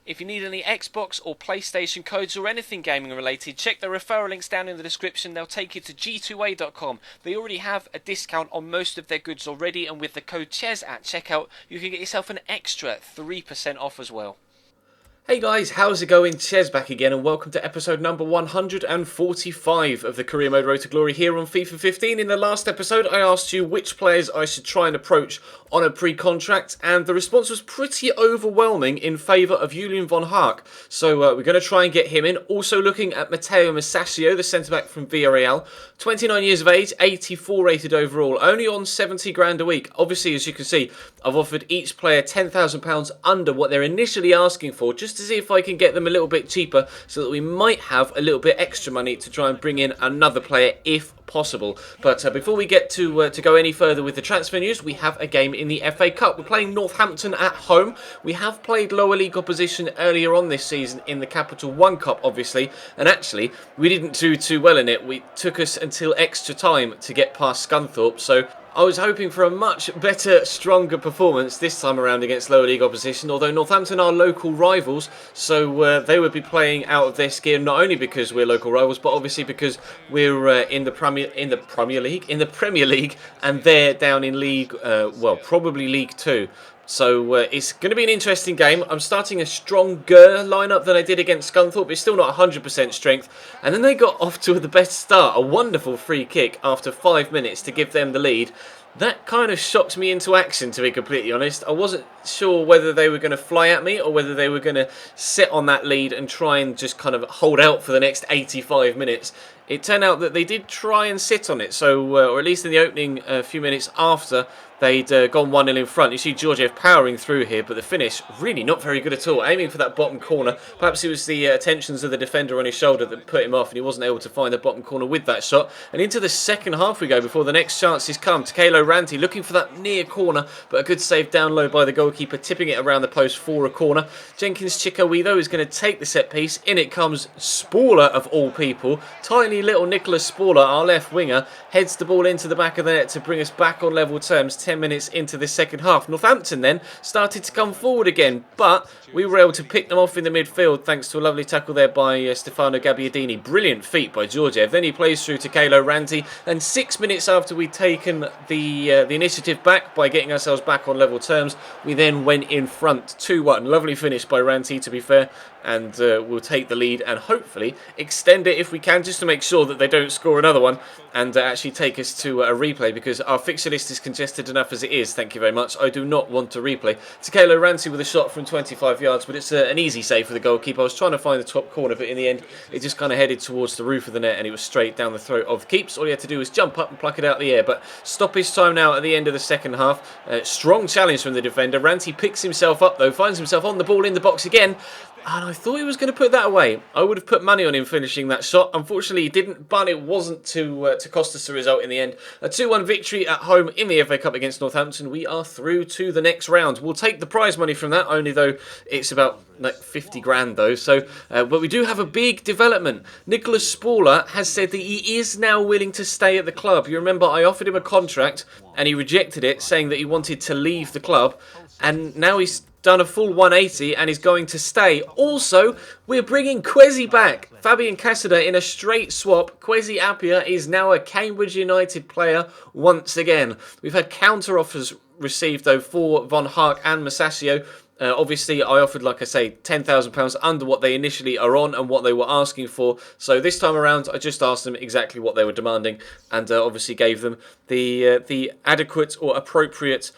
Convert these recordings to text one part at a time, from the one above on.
If you need any Xbox or PlayStation codes or anything gaming related, check the referral links down in the description. They'll take you to g2a.com. They already have a discount on most of their goods already, and with the code CHES at checkout, you can get yourself an extra 3% off as well. Hey guys, how's it going? Ches back again, and welcome to episode number 145 of the Career Mode Road to Glory here on FIFA 15. In the last episode, I asked you which players I should try and approach on a pre-contract, and the response was pretty overwhelming in favour of Julian von Haak. So we're going to try and get him in. Also looking at Matteo Masaccio, the centre-back from Villarreal. 29 years of age, 84 rated overall, only on 70 grand a week. Obviously, as you can see, I've offered each player £10,000 under what they're initially asking for, just to see if I can get them a little bit cheaper, so that we might have a little bit extra money to try and bring in another player if possible. But before we get to go any further with the transfer news, we have a game in the FA Cup. We're playing Northampton at home. We have played lower league opposition earlier on this season in the Capital One Cup, obviously, and actually we didn't do too well in it. It took us until extra time to get past Scunthorpe, so I was hoping for a much better, stronger performance this time around against lower league opposition, although Northampton are local rivals, so they would be playing out of their skin, not only because we're local rivals, but obviously because we're in the Premier League, and they're down in League, probably League Two. So it's going to be an interesting game. I'm starting a stronger lineup than I did against Scunthorpe. It's still not 100% strength. And then they got off to the best start. A wonderful free kick after 5 minutes to give them the lead. That kind of shocked me into action, to be completely honest. I wasn't sure whether they were going to fly at me or whether they were going to sit on that lead and try and just kind of hold out for the next 85 minutes. It turned out that they did try and sit on it, so or at least in the opening few minutes after they'd gone 1-0 in front. You see Georgiev powering through here, but the finish really not very good at all. Aiming for that bottom corner. Perhaps it was the attentions of the defender on his shoulder that put him off, and he wasn't able to find the bottom corner with that shot. And into the second half we go before the next chances come. Takelo Ranti looking for that near corner, but a good save down low by the goalkeeper, tipping it around the post for a corner. Jenkins Chikawido is going to take the set piece. In it comes Spawler, of all people. Tiny little Nicholas Spawler, our left winger, heads the ball into the back of the net to bring us back on level terms 10 minutes into the second half. Northampton then started to come forward again, but we were able to pick them off in the midfield thanks to a lovely tackle there by Stefano Gabbiadini. Brilliant feat by Georgiev. Then he plays through to Kalo Ranti, and 6 minutes after we'd taken the initiative back by getting ourselves back on level terms, we then went in front 2-1. Lovely finish by Ranti, to be fair, and we'll take the lead and hopefully extend it if we can, just to make sure that they don't score another one and actually take us to a replay, because our fixture list is congested enough as it is. Thank you very much. I do not want to replay. Takelo Ranti with a shot from 25 yards, but it's an easy save for the goalkeeper. I was trying to find the top corner, but in the end it just kind of headed towards the roof of the net and it was straight down the throat of the keeps. All he had to do was jump up and pluck it out of the air. But stoppage time now at the end of the second half. Strong challenge from the defender. Ranti picks himself up though, finds himself on the ball in the box again, and I thought he was going to put that away. I would have put money on him finishing that shot. Unfortunately, he didn't, but it wasn't to cost us the result in the end. A 2-1 victory at home in the FA Cup against Northampton. We are through to the next round. We'll take the prize money from that, only though it's about like 50 grand though. So, but we do have a big development. Nicholas Spawler has said that he is now willing to stay at the club. You remember I offered him a contract and he rejected it, saying that he wanted to leave the club, and now he's done a full 180 and is going to stay. Also, we're bringing Kwesi back. Fabian Casada in a straight swap. Kwesi Appiah is now a Cambridge United player once again. We've had counter offers received though for Von Haak and Masaccio. Obviously, I offered, like I say, £10,000 under what they initially are on and what they were asking for. So this time around, I just asked them exactly what they were demanding, and obviously gave them the adequate or appropriate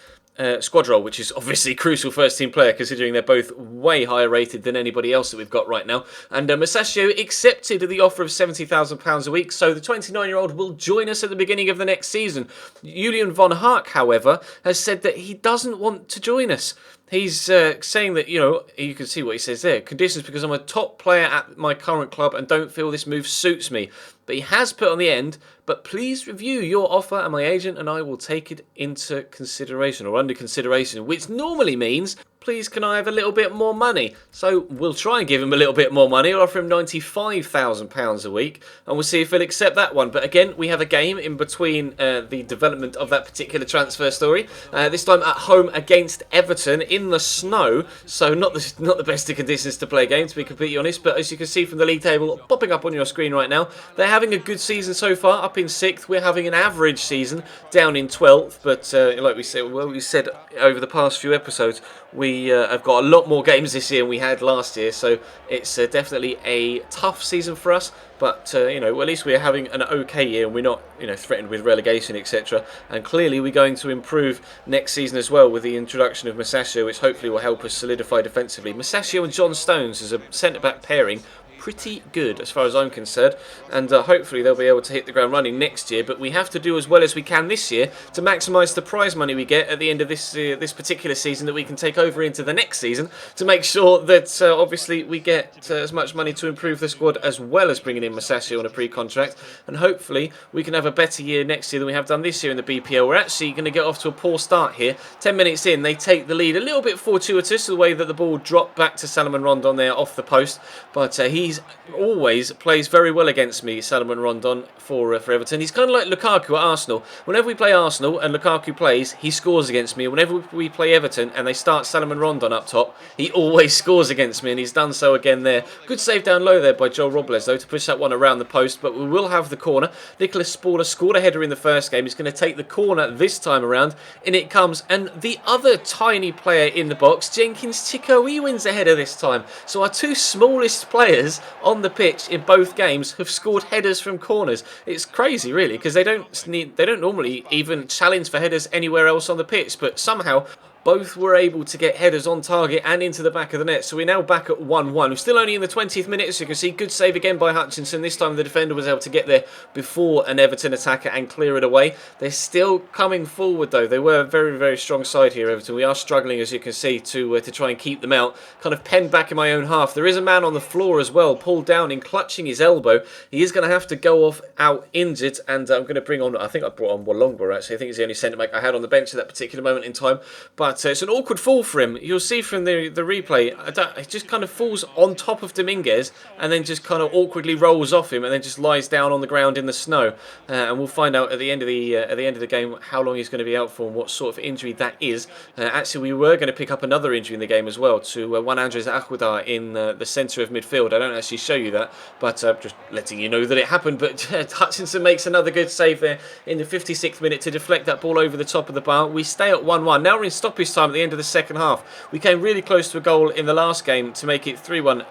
squad role, which is obviously crucial first team player, considering they're both way higher rated than anybody else that we've got right now. And Masaccio accepted the offer of £70,000 a week, so the 29-year-old will join us at the beginning of the next season. Julian von Haak, however, has said that he doesn't want to join us. He's saying that, you can see what he says there. Conditions because I'm a top player at my current club and don't feel this move suits me. But he has put on the end, but please review your offer and my agent and I will take it into consideration or under consideration, which normally means please can I have a little bit more money? So we'll try and give him a little bit more money. We'll offer him £95,000 a week, and we'll see if he'll accept that one. But again, we have a game in between the development of that particular transfer story. This time at home against Everton in the snow, so not the best of conditions to play a game, to be completely honest. But as you can see from the league table popping up on your screen right now, they're having a good season so far, up in 6th. We're having an average season, down in 12th. But like we said over the past few episodes, we have got a lot more games this year than we had last year, so it's definitely a tough season for us. But at least we're having an okay year, and we're not threatened with relegation, etc. And clearly we're going to improve next season as well with the introduction of Masaccio, which hopefully will help us solidify defensively. Masaccio and John Stones as a centre-back pairing, pretty good as far as I'm concerned, and hopefully they'll be able to hit the ground running next year. But we have to do as well as we can this year to maximise the prize money we get at the end of this particular season, that we can take over into the next season, to make sure that obviously we get as much money to improve the squad, as well as bringing in Masaccio on a pre-contract. And hopefully we can have a better year next year than we have done this year in the BPL. We're actually going to get off to a poor start here. 10 minutes in, they take the lead, a little bit fortuitous the way that the ball dropped back to Salomon Rondon there off the post, but he's always plays very well against me, Salomon Rondon, for Everton. He's kind of like Lukaku at Arsenal. Whenever we play Arsenal and Lukaku plays, he scores against me. Whenever we play Everton and they start Salomon Rondon up top, he always scores against me, and he's done so again there. Good save down low there by Joel Robles, though, to push that one around the post, but we will have the corner. Nicholas Spauller scored a header in the first game. He's going to take the corner this time around, and it comes, and the other tiny player in the box, Jenkins Chico, he wins a header this time. So our two smallest players on the pitch in both games have scored headers from corners. It's crazy, really, because they don't normally even challenge for headers anywhere else on the pitch, but somehow both were able to get headers on target and into the back of the net. So we're now back at 1-1. We're still only in the 20th minute, so you can see good save again by Hutchinson. This time the defender was able to get there before an Everton attacker and clear it away. They're still coming forward, though. They were a very, very strong side here, Everton. We are struggling, as you can see, to try and keep them out. Kind of penned back in my own half. There is a man on the floor as well, pulled down in clutching his elbow. He is going to have to go off out injured, and I'm going to bring on, I think I brought on Walongba, actually. I think he's the only centre-back I had on the bench at that particular moment in time. But it's an awkward fall for him. You'll see from the replay, it just kind of falls on top of Dominguez and then just kind of awkwardly rolls off him and then just lies down on the ground in the snow. And we'll find out at the end of the game how long he's going to be out for and what sort of injury that is. Actually, we were going to pick up another injury in the game as well to Juan Andres Aguilar in the centre of midfield. I don't actually show you that, but just letting you know that it happened. But Hutchinson makes another good save there in the 56th minute to deflect that ball over the top of the bar. We stay at 1-1. Now we're in stoppage time at the end of the second half. We came really close to a goal in the last game to make it 3-1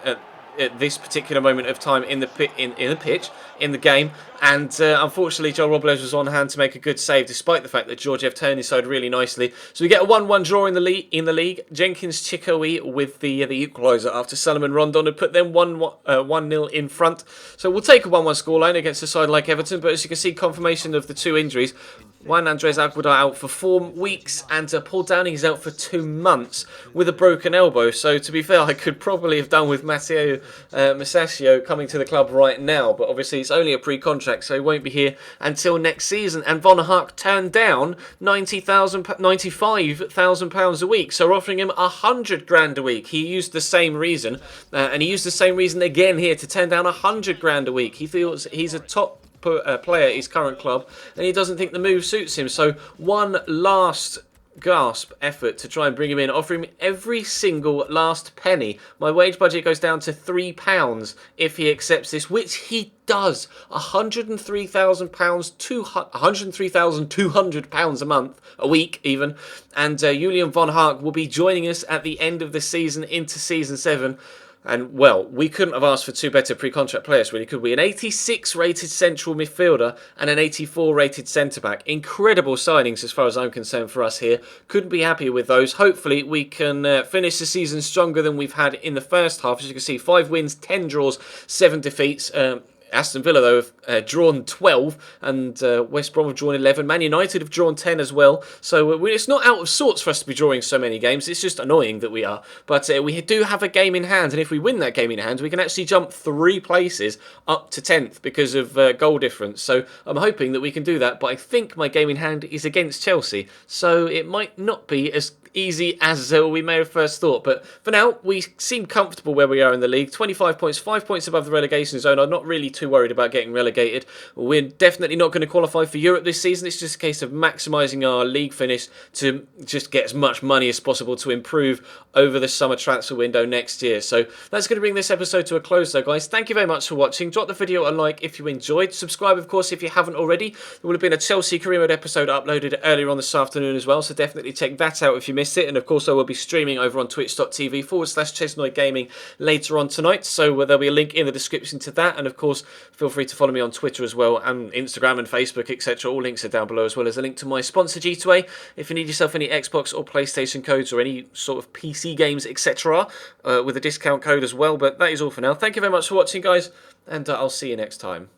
at this particular moment of time in the pitch, in the game, and unfortunately Joel Robles was on hand to make a good save, despite the fact that Georgiev turned his side really nicely. So we get a 1-1 draw in the league. Jenkins Chicoe with the equaliser after Salomon Rondon had put them 1-0 in front. So we'll take a 1-1 scoreline against a side like Everton, but as you can see, confirmation of the two injuries. Juan Andres Aguilar out for 4 weeks, and Paul Downing is out for 2 months with a broken elbow. So to be fair, I could probably have done with Matteo Masaccio coming to the club right now, but obviously it's only a pre-contract, so he won't be here until next season. And Von Hark turned down £95,000 a week, so we're offering him 100 grand a week. He used the same reason, and he used the same reason again here to turn down 100 grand a week. He feels he's a top player at his current club, and he doesn't think the move suits him. So one last gasp effort to try and bring him in, offer him every single last penny. My wage budget goes down to £3 if he accepts this, which he does. £103,000 to £103,200 a month, a week even. And Julian Von Hark will be joining us at the end of the season into season 7. And, well, we couldn't have asked for two better pre-contract players, really, could we? An 86 rated central midfielder and an 84 rated centre-back. Incredible signings as far as I'm concerned for us here. Couldn't be happier with those. Hopefully we can finish the season stronger than we've had in the first half. As you can see, 5 wins, 10 draws, 7 defeats. Aston Villa, though, have drawn 12, and West Brom have drawn 11. Man United have drawn 10 as well. So it's not out of sorts for us to be drawing so many games. It's just annoying that we are. But we do have a game in hand, and if we win that game in hand, we can actually jump 3 places up to 10th because of goal difference. So I'm hoping that we can do that, but I think my game in hand is against Chelsea, so it might not be as easy as we may have first thought. But for now, we seem comfortable where we are in the league. 25 points, 5 points above the relegation zone. I'm not really too worried about getting relegated. We're definitely not going to qualify for Europe this season. It's just a case of maximising our league finish to just get as much money as possible to improve over the summer transfer window next year. So that's going to bring this episode to a close though, guys. Thank you very much for watching. Drop the video a like if you enjoyed. Subscribe, of course, if you haven't already. There will have been a Chelsea Career Mode episode uploaded earlier on this afternoon as well, so definitely check that out if you missed it. And of course, I will be streaming over on twitch.tv/Chesnoid Gaming later on tonight, so there'll be a link in the description to that. And of course, feel free to follow me on Twitter as well, and Instagram and Facebook, etc. All links are down below, as well as a link to my sponsor G2A. If you need yourself any Xbox or PlayStation codes or any sort of PC games, etc., with a discount code as well. But that is all for now. Thank you very much for watching, guys, and I'll see you next time.